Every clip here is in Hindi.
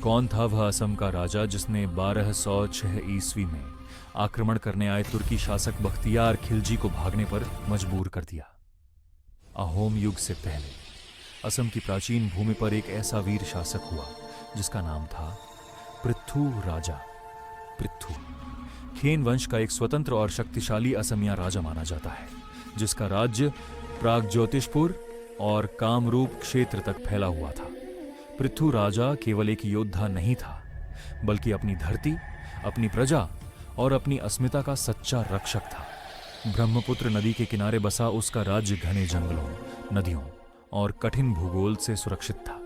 कौन था वह असम का राजा जिसने 1206 ईस्वी में आक्रमण करने आए तुर्की शासक बख्तियार खिलजी को भागने पर मजबूर कर दिया? अहोम युग से पहले असम की प्राचीन भूमि पर एक ऐसा वीर शासक हुआ जिसका नाम था पृथु राजा। पृथु खेन वंश का एक स्वतंत्र और शक्तिशाली असमिया राजा माना जाता है, जिसका राज्य प्रागज्योतिषपुर और कामरूप क्षेत्र तक फैला हुआ था। पृथु राजा केवल एक योद्धा नहीं था, बल्कि अपनी धरती, अपनी प्रजा और अपनी अस्मिता का सच्चा रक्षक था। ब्रह्मपुत्र नदी के किनारे बसा उसका राज्य घने जंगलों, नदियों और कठिन भूगोल से सुरक्षित था।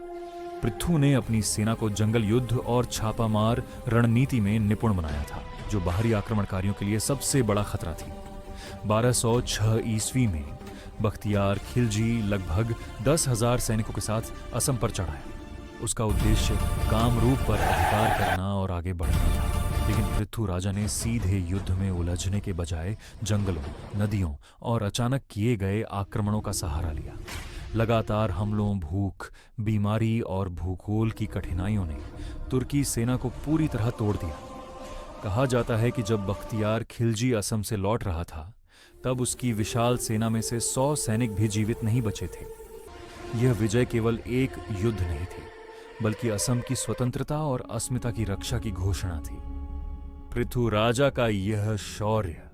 पृथु ने अपनी सेना को जंगल युद्ध और छापामार रणनीति में निपुण बनाया था, जो बाहरी आक्रमणकारियों के लिए सबसे बड़ा खतरा थी। 1206 ईस्वी में बख्तियार खिलजी लगभग 10,000 सैनिकों के साथ असम पर चढ़ाया। उसका उद्देश्य कामरूप पर अधिकार करना और आगे बढ़ना था, लेकिन पृथु राजा ने सीधे युद्ध में उलझने के बजाय जंगलों, नदियों और अचानक किए गए आक्रमणों का सहारा लिया। लगातार हमलों, भूख, बीमारी और भूगोल की कठिनाइयों ने तुर्की सेना को पूरी तरह तोड़ दिया। कहा जाता है कि जब बख्तियार खिलजी असम से लौट रहा था, तब उसकी विशाल सेना में से 100 सैनिक भी जीवित नहीं बचे थे। यह विजय केवल एक युद्ध नहीं थी, बल्कि असम की स्वतंत्रता और अस्मिता की रक्षा की घोषणा थी। पृथु राजा का यह शौर्य